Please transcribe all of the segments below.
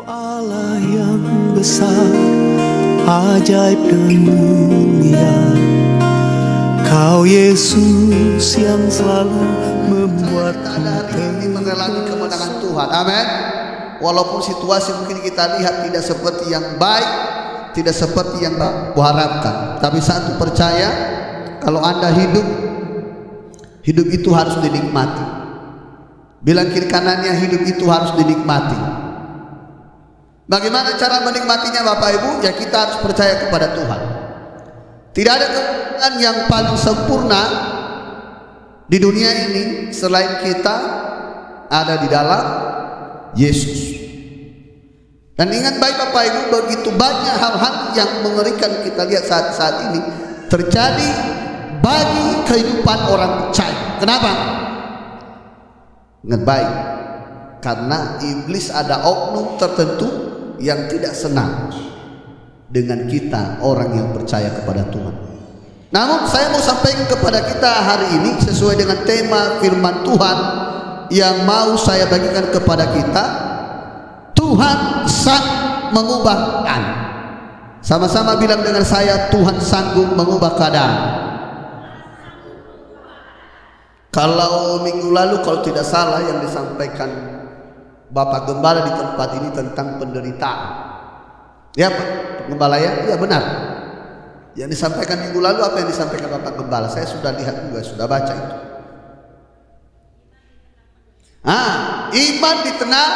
Allah yang besar, ajaib dan mulia, Kau Yesus yang selalu membuatku ini mengalami kemenangan Tuhan. Amin. Walaupun situasi mungkin kita lihat tidak seperti yang baik, tidak seperti yang kuharapkan, tapi satu percaya, kalau Anda hidup itu harus dinikmati. Bilang kiri kanannya, hidup itu harus dinikmati. Bagaimana cara menikmatinya Bapak Ibu? Ya kita harus percaya kepada Tuhan. Tidak ada kebenaran yang paling sempurna di dunia ini selain kita ada di dalam Yesus. Dan ingat baik Bapak Ibu, begitu banyak hal-hal yang mengerikan kita lihat saat ini terjadi bagi kehidupan orang percaya. Kenapa? Ingat baik, karena iblis ada oknum tertentu yang tidak senang dengan kita orang yang percaya kepada Tuhan. Namun saya mau sampaikan kepada kita hari ini sesuai dengan tema firman Tuhan yang mau saya bagikan kepada kita. Tuhan sanggup mengubah keadaan. Sama-sama bilang dengan saya, Tuhan sanggup mengubah keadaan. Kalau minggu lalu kalau tidak salah yang disampaikan Bapak Gembala di tempat ini tentang penderitaan. Ya Pak Gembala ya? Ya benar. Yang disampaikan minggu lalu apa yang disampaikan Bapak Gembala? Saya sudah lihat juga, sudah baca itu. Iman di tengah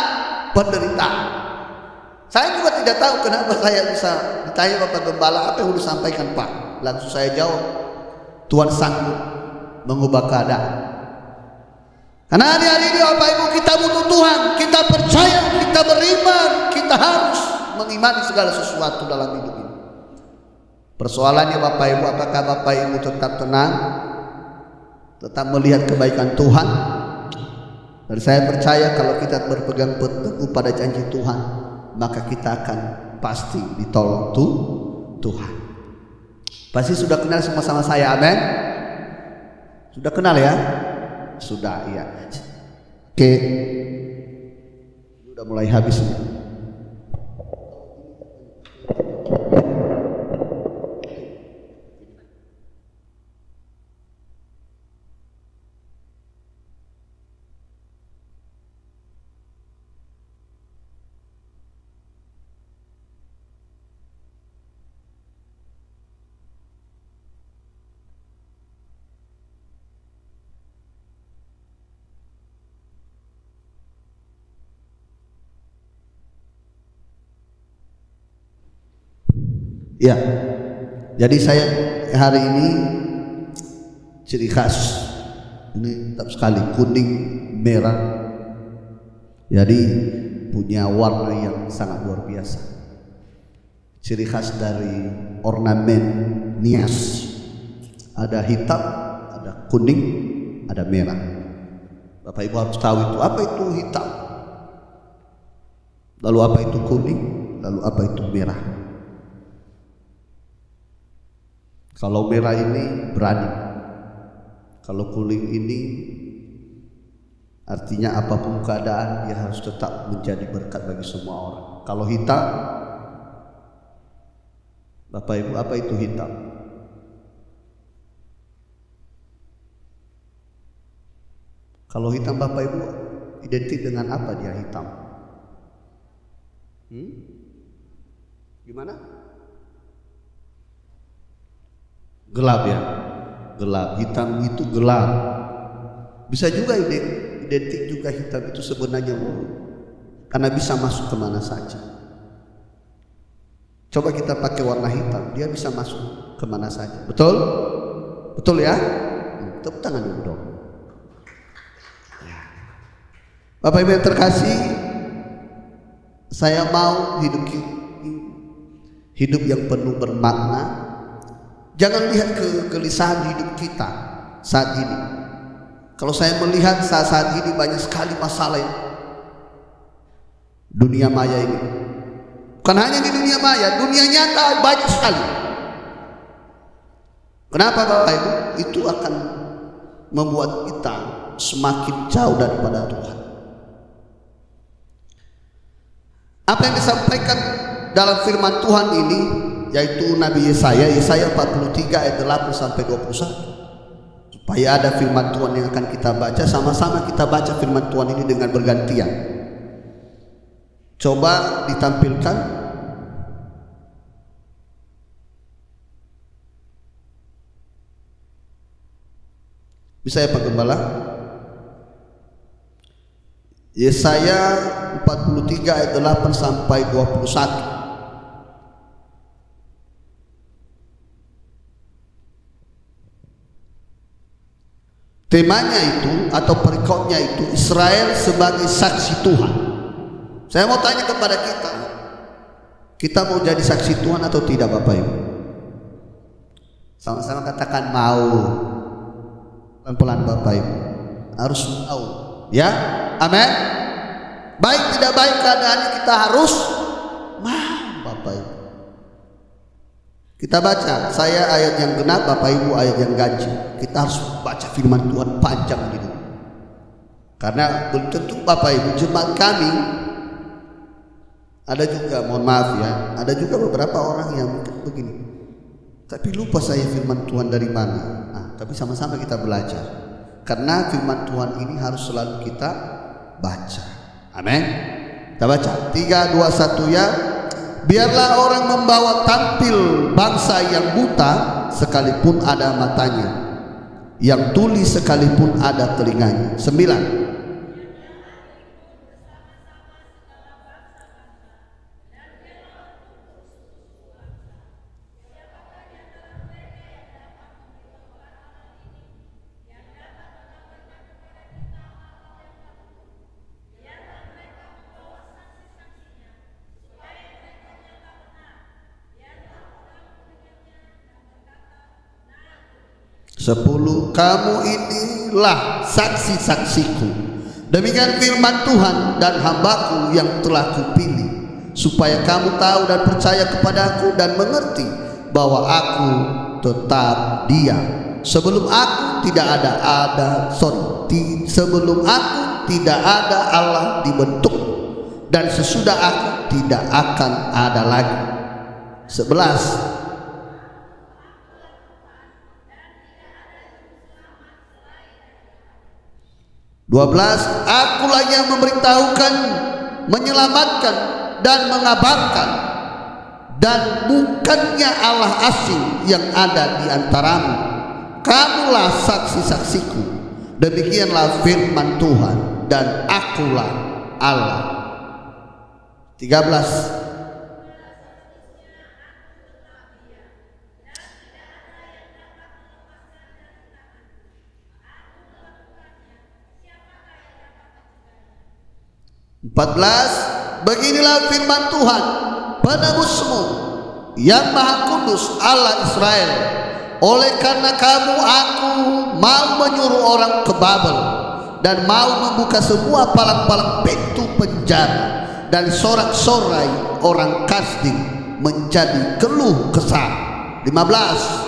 penderitaan. Saya juga tidak tahu kenapa saya bisa ditanya Bapak Gembala apa yang sudah disampaikan Pak. Langsung saya jawab, Tuhan sanggup mengubah keadaan. Karena hari-hari ini Bapak Ibu kita butuh Tuhan, kita percaya, kita beriman, kita harus mengimani segala sesuatu dalam hidup ini. Persoalannya Bapak Ibu, apakah Bapak Ibu tetap tenang, tetap melihat kebaikan Tuhan? Dan saya percaya kalau kita berpegang teguh pada janji Tuhan, maka kita akan pasti ditolong Tuhan. Pasti sudah kenal semua sama saya, amin? Sudah kenal ya? Sudah, iya. Oke. Sudah mulai habis. Ya, jadi saya hari ini ciri khas ini tetap sekali kuning merah, jadi punya warna yang sangat luar biasa. Ciri khas dari ornamen nias, ada hitam, ada kuning, ada merah. Bapak Ibu harus tahu itu, apa itu hitam, lalu apa itu kuning, lalu apa itu merah. Kalau merah ini berani, kalau kuning ini artinya apapun keadaan dia harus tetap menjadi berkat bagi semua orang. Kalau hitam, Bapak Ibu apa itu hitam? Kalau hitam Bapak Ibu identik dengan apa dia hitam? Gimana? Gelap ya, gelap. Hitam itu gelap. Bisa juga identik juga hitam itu sebenarnya murni, karena bisa masuk kemana saja. Coba kita pakai warna hitam, dia bisa masuk kemana saja. Betul? Betul ya? Tepuk tangan dulu dong. Bapak Ibu yang terkasih, saya mau hidup yang penuh bermakna. Jangan lihat kegelisahan hidup kita saat ini. Kalau saya melihat saat ini banyak sekali masalah dunia maya ini. Bukan hanya di dunia maya, dunia nyata banyak sekali. Kenapa Bapak Ibu? Itu akan membuat kita semakin jauh daripada Tuhan. Apa yang disampaikan dalam firman Tuhan ini, yaitu Nabi Yesaya 43 ayat 8 sampai 21. Supaya ada firman Tuhan yang akan kita baca, sama-sama kita baca firman Tuhan ini dengan bergantian. Coba ditampilkan. Bisa ya Pak Gembala? Yesaya 43 ayat 8 sampai 21. Temanya itu atau perikopnya itu Israel sebagai saksi Tuhan. Saya mau tanya kepada kita mau jadi saksi Tuhan atau tidak Bapak Ibu? Sama-sama katakan mau. Pelan-pelan Bapak Ibu, harus mau, ya, amin. Baik tidak baik keadaannya, kita harus mau Bapak Ibu. Kita baca, saya ayat yang genap, Bapak Ibu ayat yang ganjil. Kita harus baca firman Tuhan panjang gitu. Karena belum tentu Bapak Ibu jemaat kami, ada juga, mohon maaf ya, ada juga beberapa orang yang mungkin begini, tapi lupa saya firman Tuhan dari mana. Nah, tapi sama-sama kita belajar. Karena firman Tuhan ini harus selalu kita baca. Amin. Kita baca 3, 2, 1 ya. Biarlah orang membawa tampil bangsa yang buta sekalipun ada matanya, yang tuli sekalipun ada telinganya. 9. Sepuluh, kamu inilah saksi-saksiku. Demikian firman Tuhan dan hambaku yang telah kupilih, supaya kamu tahu dan percaya kepadaku dan mengerti bahwa aku tetap Dia. Sebelum aku tidak sebelum aku tidak ada Allah dibentuk, dan sesudah aku tidak akan ada lagi. 11. 12. Akulah yang memberitahukan, menyelamatkan dan mengabarkan, dan bukannya Allah asing yang ada di antaramu. Kamulah saksi-saksiku. Demikianlah firman Tuhan, dan akulah Allah. 13. Beginilah firman Tuhan, penebusmu yang maha kudus, Allah Israel. Oleh karena kamu, aku mau menyuruh orang ke Babel, dan mau membuka semua palang-palang pintu penjara, dan sorak-sorai orang Kasdim menjadi keluh kesah. 15.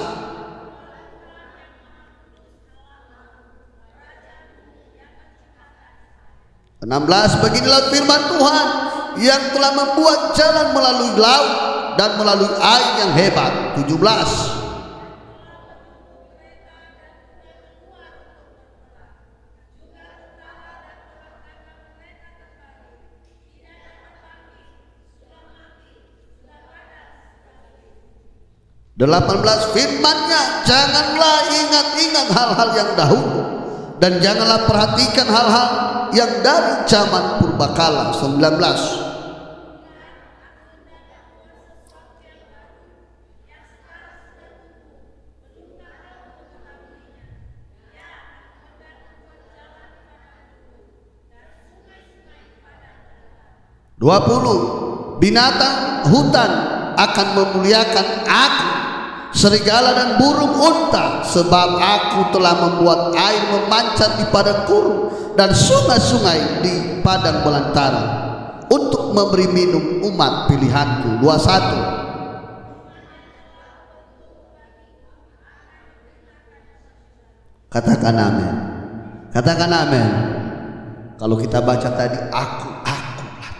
Beginilah firman Tuhan yang telah membuat jalan melalui laut dan melalui air yang hebat. 17. Firman-Nya, janganlah ingat-ingat hal-hal yang dahulu, dan janganlah perhatikan hal-hal yang dari zaman purbakala. 19. Binatang hutan akan memuliakan aku, serigala dan burung unta, sebab aku telah membuat air memancar di padang gurun dan sungai-sungai di padang belantara, untuk memberi minum umat pilihanku. 21. Katakan amin. Katakan amin. Kalau kita baca tadi, akulah Tuhan.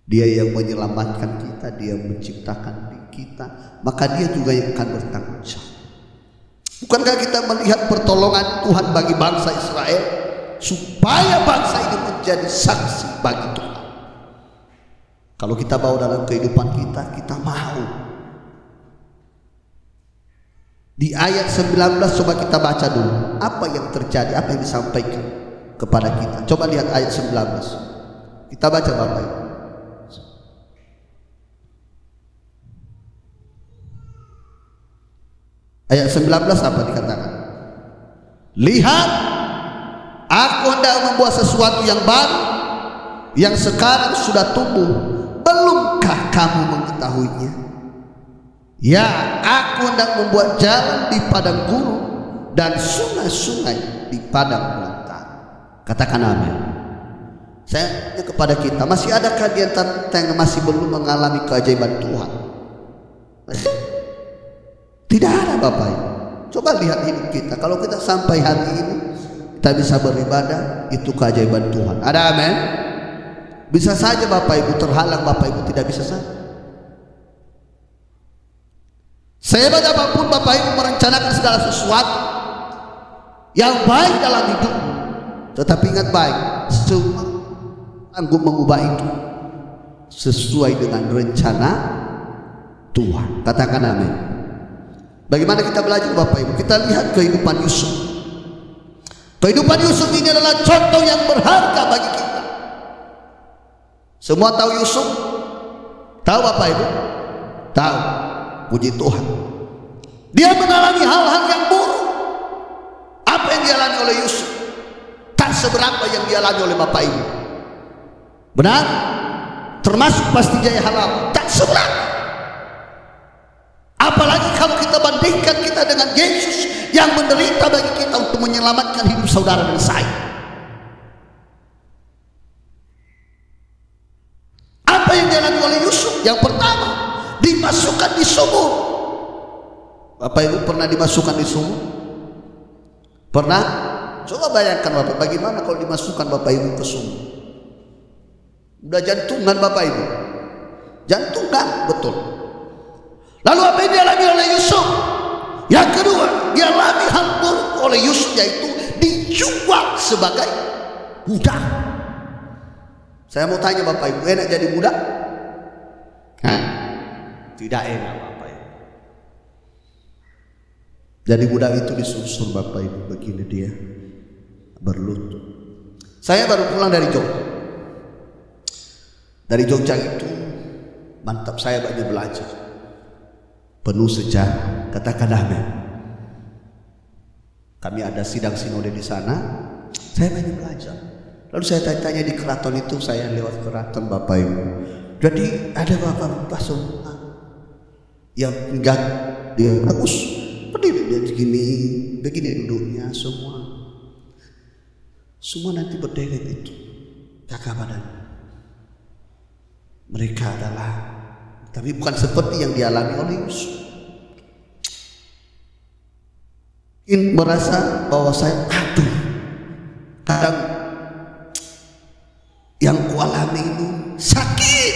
Dia yang menyelamatkan kita, dia yang menciptakan kita, maka dia juga yang akan bertanggung jawab. Bukankah kita melihat pertolongan Tuhan bagi bangsa Israel supaya bangsa ini menjadi saksi bagi Tuhan? Kalau kita bawa dalam kehidupan kita, kita mau. Di ayat 19 coba kita baca dulu. Apa yang terjadi, apa yang disampaikan kepada kita. Coba lihat ayat 19. Kita baca Bapak Ibu. Ayat 19 apa dikatakan? Lihat, aku hendak membuat sesuatu yang baru, yang sekarang sudah tumbuh. Belumkah kamu mengetahuinya? Ya, aku hendak membuat jalan di padang gurun dan sungai-sungai di padang belantara. Katakan amin. Saya tanya kepada kita, masih adakah di antara kita yang masih belum mengalami keajaiban Tuhan? Tidak ada Bapak Ibu. Coba lihat hidup kita. Kalau kita sampai hari ini kita bisa beribadah, itu keajaiban Tuhan. Ada amin? Bisa saja Bapak Ibu terhalang, Bapak Ibu tidak bisa saja. Sehebat apapun Bapak Ibu merencanakan segala sesuatu yang baik dalam hidup, tetapi ingat baik, semua sanggup mengubah itu sesuai dengan rencana Tuhan. Katakan amin. Bagaimana kita belajar Bapak Ibu? Kita lihat kehidupan Yusuf. Kehidupan Yusuf ini adalah contoh yang berharga bagi kita. Semua tahu Yusuf? Tahu Bapak Ibu? Tahu. Puji Tuhan. Dia mengalami hal-hal yang buruk. Apa yang dialami oleh Yusuf tak seberapa yang dialami oleh Bapak Ibu. Benar? Termasuk pasti jaya halal. Tak seberapa. Apalagi kalau kita bandingkan kita dengan Yesus yang menderita bagi kita untuk menyelamatkan hidup saudara dan saya. Apa yang dialami oleh Yusuf? Yang pertama, dimasukkan di sumur. Bapak Ibu pernah dimasukkan di sumur? Pernah? Coba bayangkan Bapak, bagaimana kalau dimasukkan Bapak Ibu ke sumur? Udah jantungan Bapak Ibu. Jantungan, betul. Lalu apa yang dialami oleh Yusuf? Yang kedua, dialami hal buruk oleh Yusuf, yaitu dijual sebagai budak. Saya mau tanya Bapak Ibu, enak jadi budak? Hah? Tidak enak Bapak Ibu. Jadi budak itu disusul Bapak Ibu, begini dia berlutut. Saya baru pulang dari Jogja. Dari Jogja itu mantap, saya banyak belajar. Penuh sejarah, katakan amin. Kami ada sidang sinode di sana, saya banyak belajar. Lalu saya tanya-tanya di keraton itu, saya lewat keraton Bapak Ibu. Jadi ada bapak-bapak semua yang tinggal dia bagus, berdiri dia begini duduknya semua nanti berderet itu, jaga badan. Mereka adalah, tapi bukan seperti yang dialami oleh Yusuf. Mungkin merasa bahwa saya kadang yang kualami ini sakit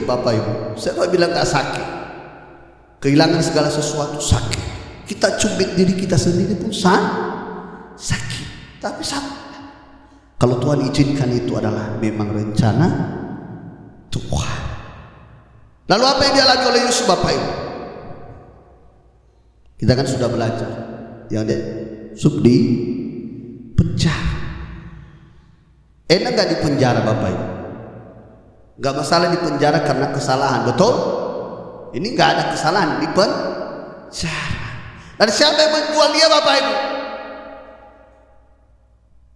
Bapak Ibu. Saya bilang gak sakit, kehilangan segala sesuatu sakit. Kita cubit diri kita sendiri pun sakit, tapi kalau Tuhan izinkan itu adalah memang rencana Tuhan. Lalu apa yang dialami oleh Yusuf Bapak Ibu? Kita kan sudah belajar yang dia Yusuf di penjara. Enak gak di penjara Bapak Ibu? Gak masalah di penjara karena kesalahan, betul? Ini gak ada kesalahan di penjara. Dan siapa yang menjual dia Bapak Ibu?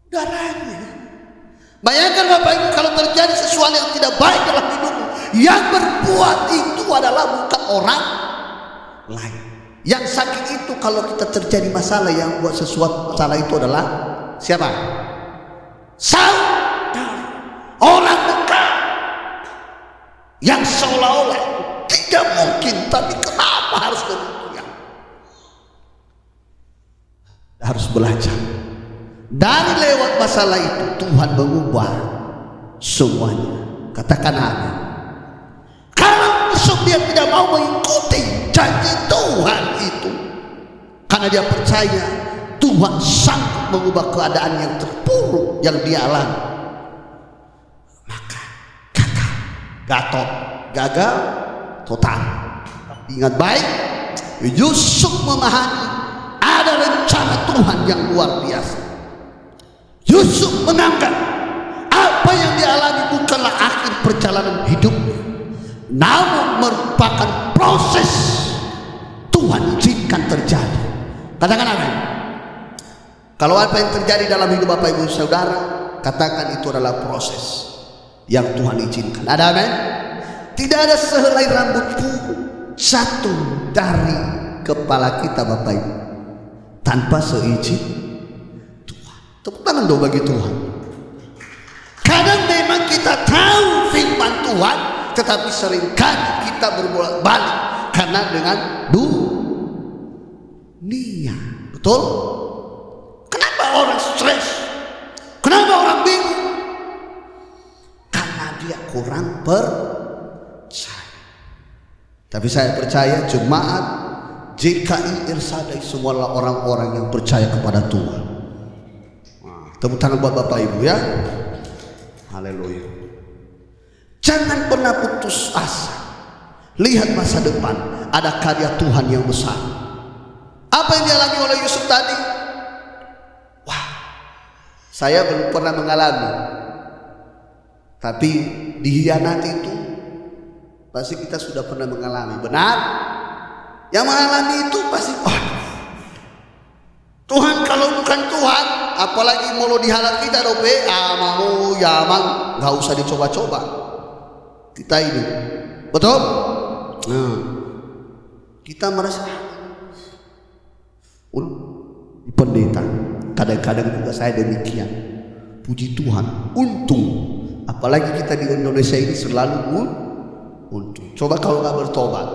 Darahnya. Bayangkan Bapak Ibu, kalau terjadi sesuatu yang tidak baik dalam hidupmu, yang berbuat itu adalah bukan orang lain. Yang sakit itu kalau kita terjadi masalah, yang buat sesuatu masalah itu adalah siapa? Saudara, orang dekat, yang seolah-olah tidak mungkin, tapi kenapa harus demikian? Harus belajar. Dari lewat masalah itu Tuhan mengubah semuanya Katakan amin. Kalau musuh dia tidak mau mengikuti janji Tuhan itu, karena dia percaya Tuhan sanggup mengubah keadaan yang terpuruk yang dia alami, maka gagal total. Ingat baik, Yusuf memahami ada rencana Tuhan yang luar biasa. Yusuf menganggap apa yang dialami bukanlah akhir perjalanan hidupnya, namun merupakan proses Tuhan izinkan terjadi. Katakan amin. Kalau apa yang terjadi dalam hidup Bapak Ibu Saudara, katakan itu adalah proses yang Tuhan izinkan. Ada amin? Tidak ada sehelai rambut pun jatuh dari kepala kita Bapak Ibu tanpa seizin Tuhan. Tepuk tangan dong bagi Tuhan. Kadang memang kita tahu firman Tuhan, tetapi seringkali kita berbolak-balik karena dengan dunia. Betul? Kenapa orang stres? Kenapa orang bingung? Karena dia kurang percaya. Tapi saya percaya jemaat JKI Irsadai semualah orang-orang yang percaya kepada Tuhan. Tepuk tangan buat Bapak Ibu ya. Haleluya. Jangan pernah putus asa. Lihat masa depan, ada karya Tuhan yang besar. Apa yang dialami oleh Yusuf tadi? Wah, saya belum pernah mengalami. Tapi dihianati itu pasti kita sudah pernah mengalami. Benar? Yang mengalami itu pasti, Tuhan kalau bukan Tuhan, apalagi mau dihalang kita dope, mau ya mang, nggak usah dicoba-coba. Kita ini, betul? Nah, kita merasa di pendeta. Kadang-kadang juga saya demikian. Puji Tuhan, untung. Apalagi kita di Indonesia ini selalu untung. Coba kalau nggak bertobat,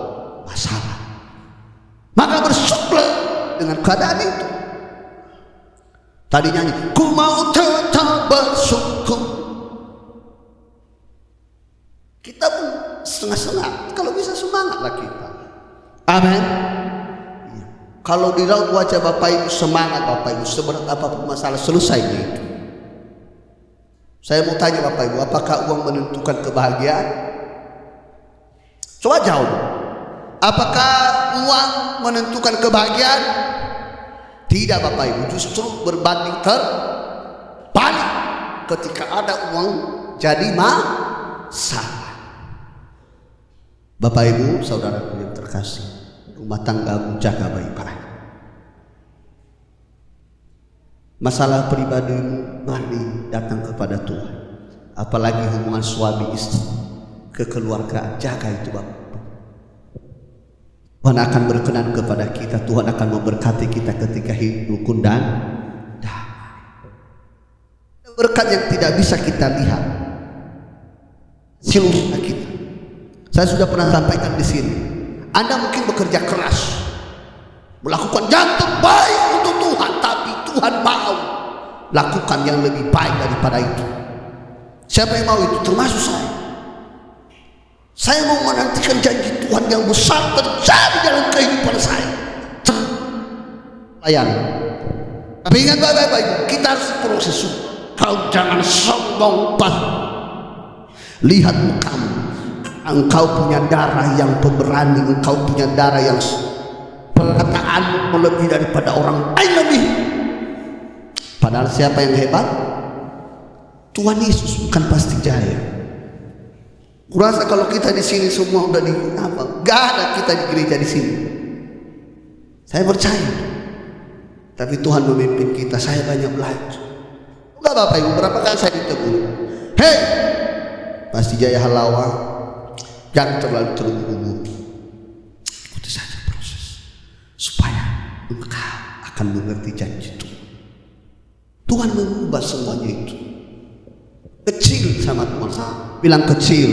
masalah. Maka bersyukur dengan keadaan itu. Tadi nyanyi, ku mau tetap bersyukur. Kita pun setengah-setengah. Kalau bisa semangatlah kita. Amin. Ya. Kalau di raut wajah Bapak Ibu semangat, Bapak Ibu seberat apapun masalah selesai itu. Saya mau tanya Bapak Ibu, apakah uang menentukan kebahagiaan? Coba jawab. Apakah uang menentukan kebahagiaan? Tidak Bapak Ibu, justru berbanding terbalik. Ketika ada uang jadi masalah. Bapak Ibu, saudaraku yang terkasih, rumah tanggamu jaga baik-baik. Masalah pribadimu mari datang kepada Tuhan. Apalagi hubungan suami istri, kekeluargaan, jaga itu Bapak. Tuhan akan berkenan kepada kita. Tuhan akan memberkati kita ketika hidup rukun dan damai. Berkat yang tidak bisa kita lihat seluruhnya kita. Saya sudah pernah sampaikan di sini. Anda mungkin bekerja keras, melakukan yang terbaik untuk Tuhan, tapi Tuhan mau lakukan yang lebih baik daripada itu. Siapa yang mau itu? Termasuk saya. Saya mau menantikan janji Tuhan yang besar terjadi dalam kehidupan saya. Tapi ingat baik-baik, kita harus proses. Kau jangan sombong pas. Lihat mukamu. Engkau punya darah yang pemberani, engkau punya darah yang perkataan melebihi daripada orang lain lebih. Padahal siapa yang hebat? Tuhan Yesus, bukan pasti jaya. Kurasa kalau kita di sini semua udah di apa? Gak ada kita di gereja di sini. Saya percaya. Tapi Tuhan memimpin kita. Saya banyak belajar. Enggak Bapak Ibu, berapa kali saya ditegur. Hei, pasti jaya halawa. Jangan terlalu terburu-buru. Ikuti saja proses supaya engkau akan mengerti janji Tuhan. Tuhan mengubah semuanya itu. Kecil sama Tuhan. Bilang kecil.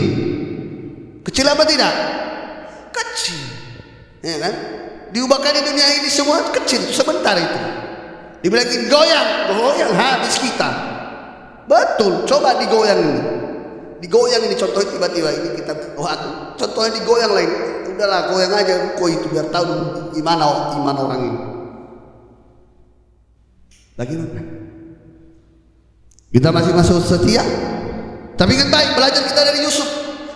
Kecil apa tidak? Kecil. Ya kan? Diubahkan di dunia ini semua kecil. Sebentar itu. Dibilangin goyang habis kita. Betul. Coba digoyang ini. digoyang ini contohnya tiba-tiba ini kita contohnya digoyang lain, udahlah goyang aja kok itu biar tahu gimana iman orang ini. Bagaimana? Kita masih masuk setia, tapi kan baik belajar kita dari Yusuf,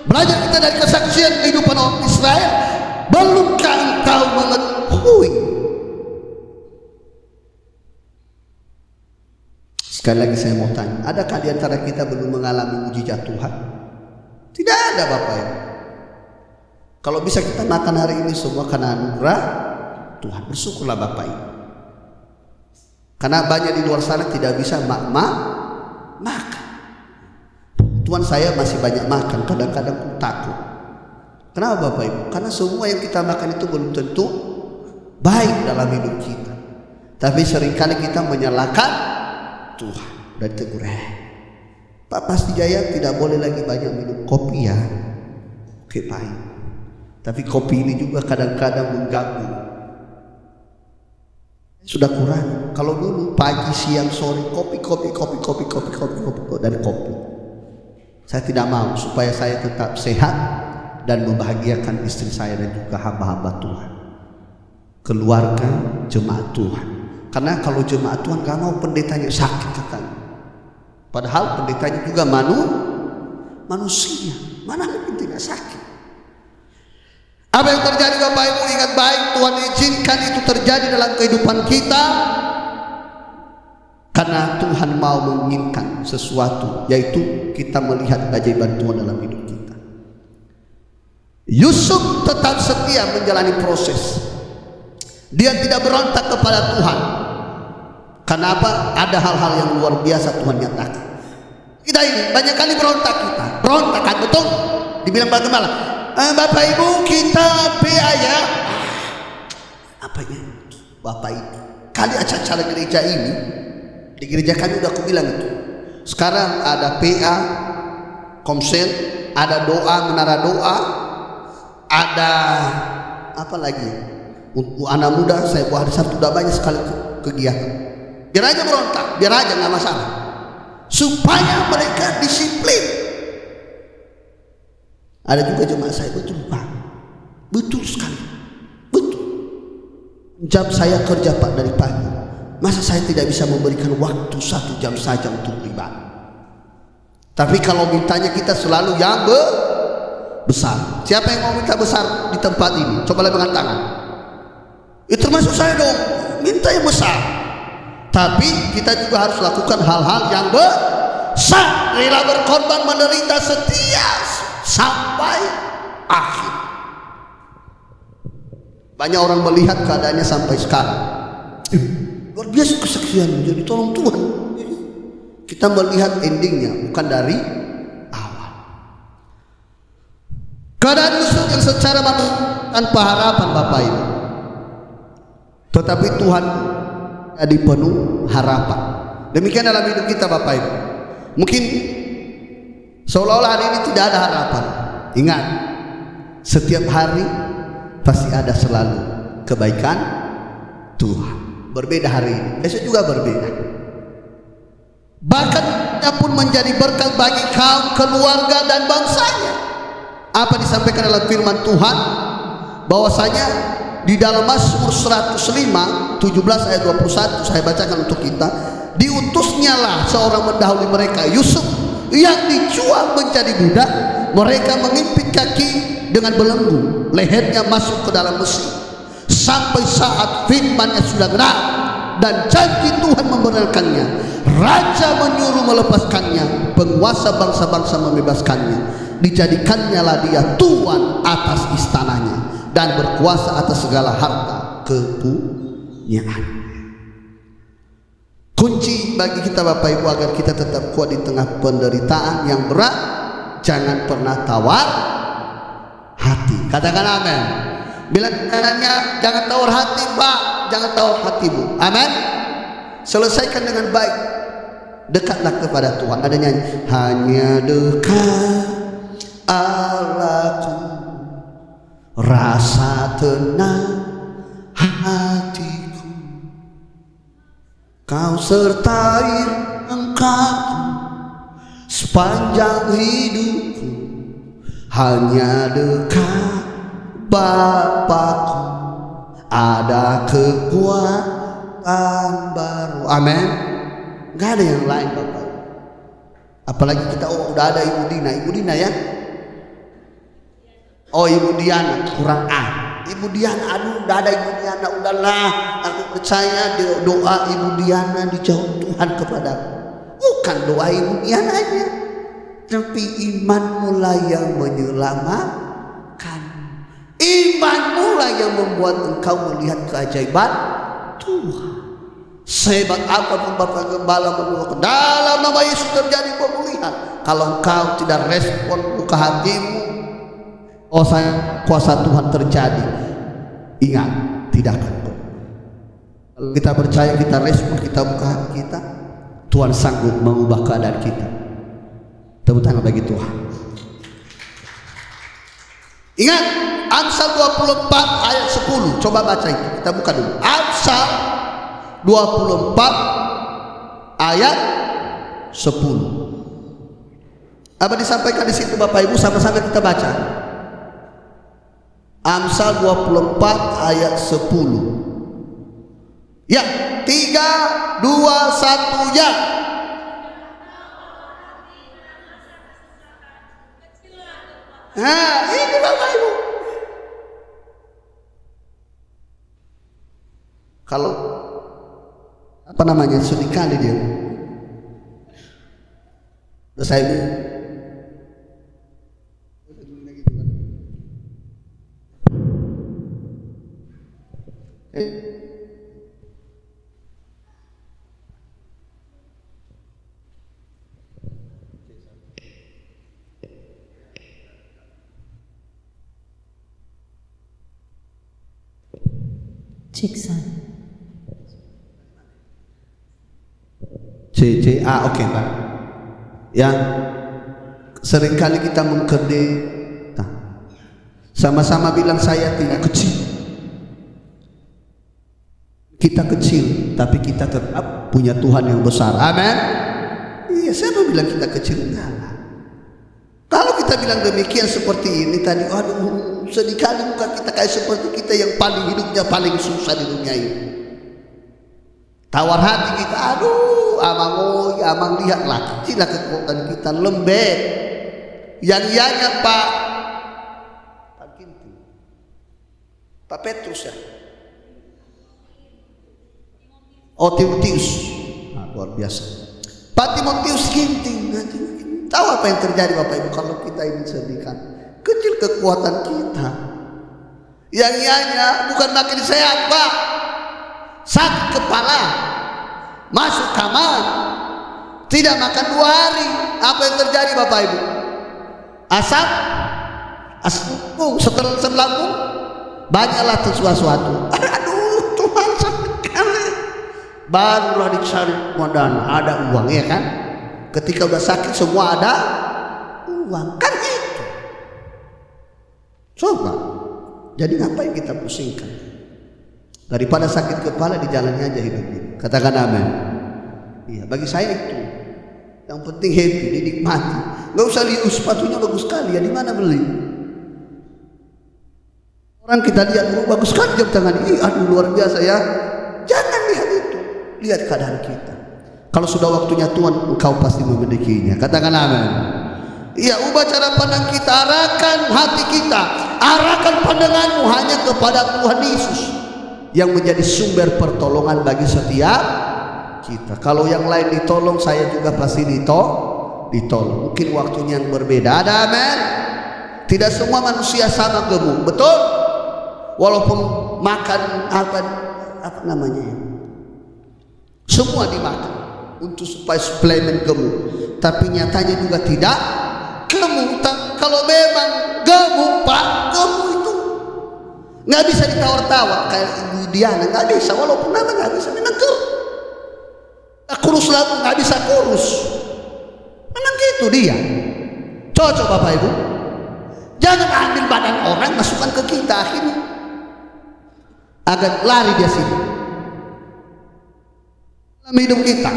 belajar kita dari kesaksian kehidupan orang Israel. Belumkah engkau mengetahui? Sekali lagi saya mau tanya, adakah di antara kita belum mengalami mujizat Tuhan? Tidak ada Bapak Ibu. Kalau bisa kita makan hari ini semua karena anugerah Tuhan, bersyukurlah Bapak Ibu. Karena banyak di luar sana tidak bisa makan. Tuhan saya masih banyak makan, kadang-kadang takut. Kenapa Bapak Ibu? Karena semua yang kita makan itu belum tentu baik dalam hidup kita. Tapi seringkali kita menyalahkan Tuhan dan tegur, Pak Pasti Jaya tidak boleh lagi banyak minum kopi ya. Oke pahit. Tapi kopi ini juga kadang-kadang mengganggu. Sudah kurang. Kalau dulu pagi, siang, sore kopi dan kopi. Saya tidak mau supaya saya tetap sehat dan membahagiakan istri saya dan juga hamba-hamba Tuhan, keluarga jemaat Tuhan. Karena kalau jemaat Tuhan gak mau pendetanya sakit katanya. Padahal pendetanya juga manusia, mana mungkin tidak sakit. Apa yang terjadi Bapak Ibu, ingat baik, Tuhan izinkan itu terjadi dalam kehidupan kita karena Tuhan mau menginginkan sesuatu, yaitu kita melihat keajaiban Tuhan dalam hidup kita. Yusuf tetap setia menjalani proses. Dia tidak berontak kepada Tuhan. Kenapa? Ada hal-hal yang luar biasa Tuhan nyatakan. Kita ini banyak kali berontak kita. Berontak kan, betul? Dibilang bagaimana? Bapak Ibu kita biaya. Apanya? Bapak Ibu. Kali acara gereja ini, di gereja kami udah aku bilang itu. Sekarang ada PA, komsel, ada doa, menara doa, ada apa lagi? Untuk anak muda saya buat hari Sabtu udah banyak sekali kegiatan. Biar aja berontak, biar aja nggak masalah, supaya mereka disiplin. Ada juga jemaat saya, betul Pak, betul sekali, betul. Jam saya kerja Pak dari pagi, masa saya tidak bisa memberikan waktu 1 jam saja untuk ibadah? Tapi kalau mintanya kita selalu yang besar. Siapa yang mau minta besar di tempat ini? Coba angkat tangan. Itu termasuk saya dong, minta yang besar. Tapi kita juga harus lakukan hal-hal yang besar, rela berkorban, menderita setia sampai akhir. Banyak orang melihat keadaannya sampai sekarang, luar biasa kesaksian, jadi tolong Tuhan. Kita melihat endingnya, bukan dari awal. Keadaan Yusuf yang secara tanpa harapan Bapak Ibu, tetapi Tuhan jadi penuh harapan. Demikian dalam hidup kita Bapak Ibu. Mungkin seolah-olah hari ini tidak ada harapan. Ingat, setiap hari pasti ada selalu kebaikan Tuhan. Berbeda hari ini, besok juga berbeda. Bahkan dia pun menjadi berkat bagi kaum, keluarga dan bangsanya. Apa disampaikan dalam firman Tuhan? Bahwasanya di dalam Mazmur 105 17 ayat 21 saya bacakan untuk kita, diutusnyalah seorang mendahului mereka, Yusuf, yang dijual menjadi budak. Mereka mengimpit kaki dengan belenggu, lehernya masuk ke dalam besi, sampai saat firman-Nya sudah genap dan janji Tuhan membenarkannya. Raja menyuruh melepaskannya, penguasa bangsa-bangsa membebaskannya. Dijadikannya lah dia tuan atas istananya dan berkuasa atas segala harta kepunyaan. Kunci bagi kita Bapak Ibu agar kita tetap kuat di tengah penderitaan yang berat, jangan pernah tawar hati. Katakan amin. Bila caranya jangan tawar hati Pak, jangan tawar hati Bu. Amin. Selesaikan dengan baik. Dekatlah kepada Tuhan. Ada nyanyi, hanya dekat Allahku, rasa tenang hatiku, Kau sertai engkau sepanjang hidup hanya dekat Bapakku ada kekuatan baru. Amin. Gak ada yang lain Bapak. Apalagi kita udah ada Ibu Dina ya. Oh Ibu Diana kurang Ibu Diana, aduh udah ada Ibu Diana, udahlah. Aku percaya doa Ibu Diana dijawab Tuhan kepadaku. Bukan doa Ibu Diana aja, tapi imanmu lah yang menyelamatkan. Imanmu lah yang membuat engkau melihat keajaiban Tuhan. Sehebat apapun Bapak Gembala mendoakan dalam nama Yesus terjadi pemulihan, kalau engkau tidak respon buka hatimu, oh saya kuasa Tuhan terjadi, ingat tidak akan. Kalau kita percaya, kita respon, kita buka hati kita, Tuhan sanggup mengubah keadaan kita. Tepuk tangan bagi Tuhan. Ingat Amsal 24 ayat 10. Coba baca itu. Kita buka dulu. Amsal 24 ayat 10. Apa disampaikan di situ Bapak Ibu? Sama-sama kita baca. Amsal 24 ayat 10. Ya, 3, 2, 1 ya. Nah, ini Bapak Ibu. Kalau apa namanya, sedih kali dia. Terus saya ini Cek sound. Oke Pak. Ya, seringkali kita mengkerde, sama-sama bilang saya tidak kecil. Kita kecil, tapi kita tetap punya Tuhan yang besar. Amin. Iya, siapa bilang kita kecil? Enggak. Kalau kita bilang demikian seperti ini tadi, aduh sedih kali muka kita kayak seperti kita yang paling hidupnya paling susah di dunia ini. Tawar hati kita, aduh amang lihatlah kecilah kekuatan kita, lembek. Yang ianya Pak Petrus ya. Oh Timotius, luar biasa. Pak Timotius ginting. Tahu apa yang terjadi Bapak Ibu kalau kita ini sedihkan? Kecil kekuatan kita. Yang ianya bukan makin sehat Pak, sakit kepala, masuk kamar, tidak makan 2 hari. Apa yang terjadi Bapak Ibu? Asam setelah lambung banyaklah sesuatu. Aduh Tuhan sekali. Barulah dicari modal, ada uang ya kan? Ketika udah sakit semua ada uang kan itu. Coba. Jadi ngapain kita pusingkan? Daripada sakit kepala dijalani aja hidup ini. Katakan amin. Iya, bagi saya itu. Yang penting happy, dinikmati. Gak usah lihat sepatunya bagus sekali ya, di mana beli? Orang kita lihat bagus sekali jam tangan. Aduh luar biasa ya. Jangan lihat itu. Lihat keadaan kita. Kalau sudah waktunya Tuhan, engkau pasti memilikinya. Katakan amin. Iya, ubah cara pandang kita, arahkan hati kita, arahkan pandanganmu hanya kepada Tuhan Yesus yang menjadi sumber pertolongan bagi setiap kita. Kalau yang lain ditolong, saya juga pasti ditolong. Mungkin waktunya yang berbeda. Ada amin. Tidak semua manusia sama gemuk, betul? Walaupun makan apa namanya ya, semua dimakan untuk supaya suplemen gemuk, tapi nyatanya juga tidak gemuk. Kalau memang gemuk Pak, gemuk itu nggak bisa ditawar-tawar kayak Ibu Diana, nggak bisa. Walaupun nama nggak bisa, memang kurus lagi nggak bisa kurus, memang gitu dia. Cocok Bapak Ibu. Jangan ambil badan orang masukkan ke kita, akhirnya agak lari dia sini. Dalam hidup kita,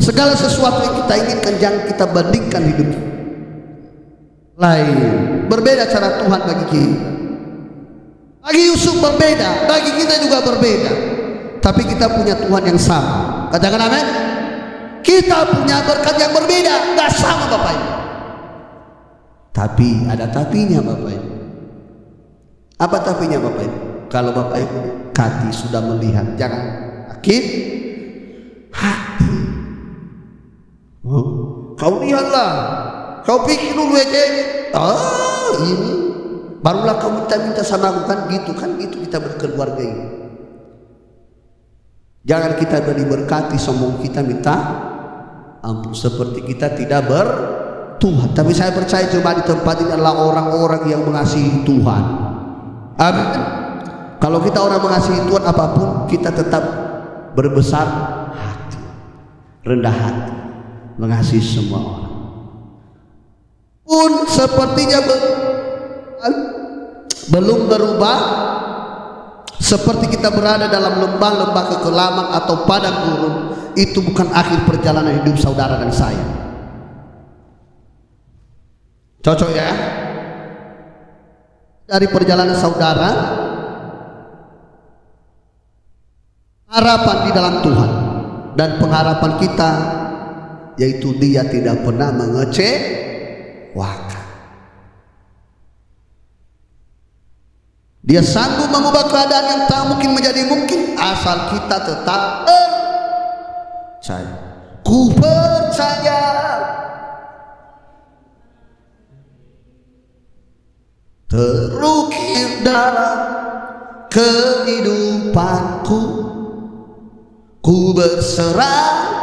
segala sesuatu yang kita inginkan jangan kita bandingkan hidup. lain. Berbeda cara Tuhan bagi kita. Bagi Yusuf berbeda, bagi kita juga berbeda. Tapi kita punya Tuhan yang sama. Katakan amin. Kita punya berkat yang berbeda, gak sama Bapak Ibu. Tapi ada tapinya Bapak Ibu. Apa tapinya Bapak Ibu? Kalau Bapak Ibu hati sudah melihat, jangan sakit hati. Kau lihatlah, kau pikir dulu aja. Ini barulah kau minta sama aku, kan gitu kita berkeluarga ini. Jangan kita diberkati sombong kita minta ampun seperti kita tidak bertuhan. Tapi saya percaya coba di tempat ini adalah orang-orang yang mengasihi Tuhan. Amin. Kalau kita orang mengasihi Tuhan, apapun kita tetap berbesar hati, rendah hati, mengasihi semua orang. Pun sepertinya belum berubah, seperti kita berada dalam lembah-lembah kekelaman atau padang gurun. Itu bukan akhir perjalanan hidup saudara dan saya. Cocok ya? Dari perjalanan saudara, harapan di dalam Tuhan, dan pengharapan kita yaitu Dia tidak pernah mengecewakan. Dia sanggup mengubah keadaan yang tak mungkin menjadi mungkin asal kita tetap percaya. Ku percaya terukir dalam kehidupanku, ku berserah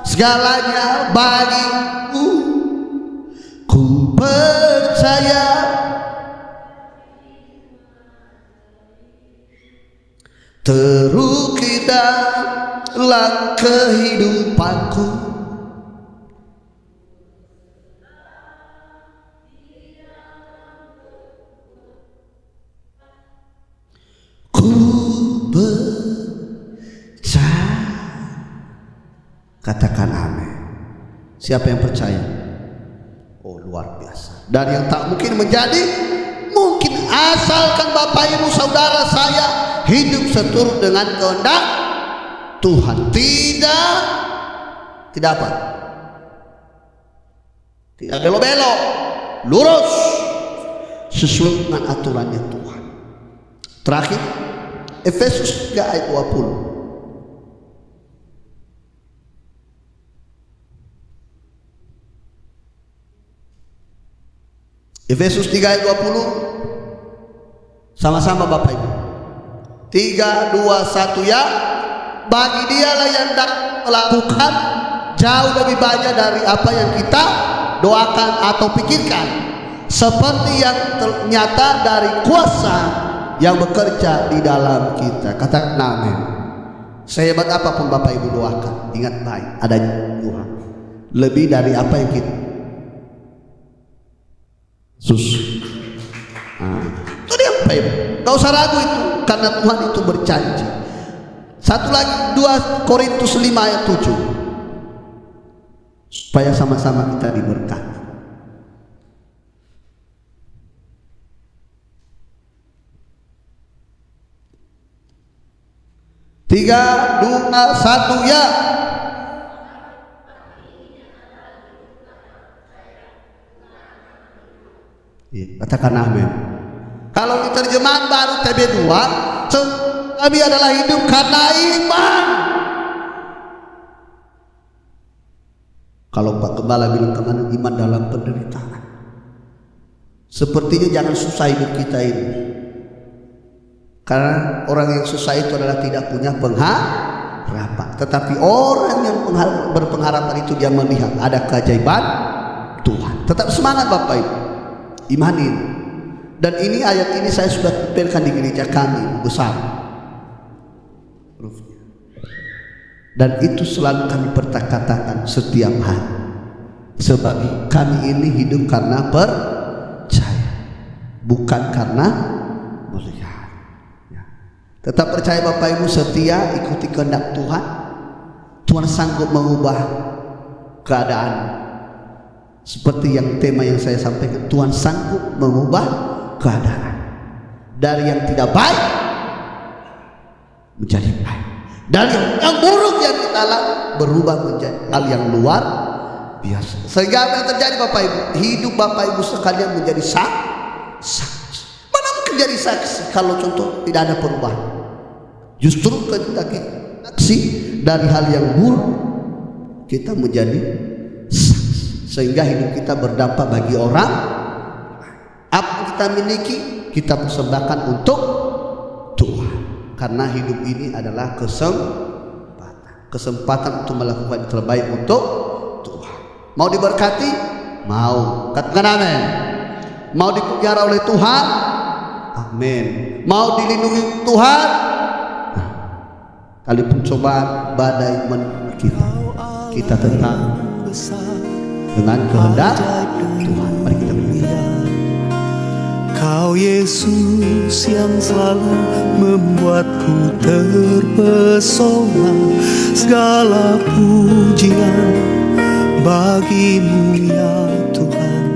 segalanya bagiku, ku percaya terukir dalam kehidupanku, ku percaya. Katakan amin. Siapa yang percaya? Oh, luar biasa. Dan yang tak mungkin menjadi mungkin, asalkan Bapak Ibu saudara saya hidup seturut dengan kehendak Tuhan. Tidak apa? Tidak belok-belok, lurus sesuai dengan aturannya Tuhan. Terakhir, Efesus 3 ayat 20. Efesus 3 ayat 20. Sama-sama Bapak Ibu. 3, 2, 1 ya. Bagi Dialah yang dapat melakukan jauh lebih banyak dari apa yang kita doakan atau pikirkan, seperti yang ternyata dari kuasa yang bekerja di dalam kita. Katakan amin. Sehebat apapun Bapak Ibu doakan, ingat baik, adanya Tuhan lebih dari apa yang kita itu dia Bapak Ibu. Gak usah ragu itu, karena Tuhan itu berjanji. Satu lagi, 2 Korintus 5 ayat 7, supaya sama-sama kita diberkati. 3, 2, 1 ya. Katakan amin. Kalau di terjemahan baru TB2, kami adalah hidup karena iman. Kalau Pak Gembala bilang kemana, iman dalam penderitaan. Sepertinya jangan susah hidup kita ini, karena orang yang susah itu adalah tidak punya pengharapan. Tetapi orang yang berpengharapan itu dia melihat ada keajaiban Tuhan. Tetap semangat Bapak Ibu, imanin. Dan ini ayat ini saya sudah tampilkan di gereja kami besar, dan itu selalu kami perkatakan setiap hari. Sebab kami ini hidup karena percaya, bukan karena melihat ya. Tetap percaya Bapak Ibu, setia, ikuti kehendak Tuhan. Tuhan sanggup mengubah keadaan. Seperti yang tema yang saya sampaikan, Tuhan sanggup mengubah keadaan dari yang tidak baik menjadi baik, dari yang buruk yang kita lakukan berubah menjadi hal yang luar biasa. Sehingga apa yang terjadi Bapak Ibu? Hidup Bapak Ibu sekalian menjadi saksi. Mana mungkin jadi saksi kalau contoh tidak ada perubahan? Justru ketika kita saksi dari hal yang buruk, kita menjadi saksi, sehingga hidup kita berdampak bagi orang. Apa yang kita miliki kita persembahkan untuk Tuhan, karena hidup ini adalah kesempatan untuk melakukan yang terbaik untuk Tuhan. Mau diberkati? Mau. Katakan amin. Mau dipelihara oleh Tuhan? Amin. Mau dilindungi Tuhan? Kalaupun cobaan badai menimpa kita tetap dengan kehendak Tuhan. Mari kita bernyanyi. Kau Yesus yang selalu membuatku terpesona, segala pujian bagimu ya Tuhan.